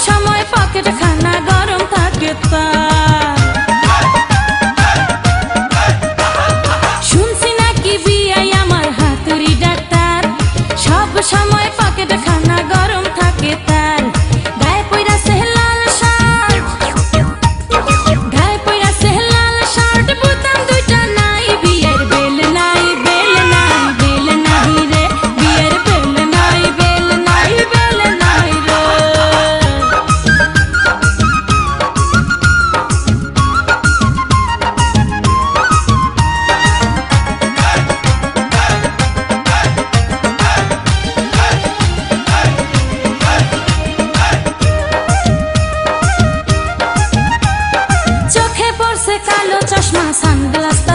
সময় পকেট খানা গরম থাকে শুনছি নাকি বিয়াই আমার হাতুড়ি ডাক্তার সব সময় পকেট খানা গরম থাকে তার গায়ে পইরা সেহলাল শার্ট বুতাম দুইটা নাই বিয়ের বেল নাই বেল নাই রে বিয়ের বেল নাই বেল নাই রে চোখে পড়ছে কালো চশমা সানগ্লাস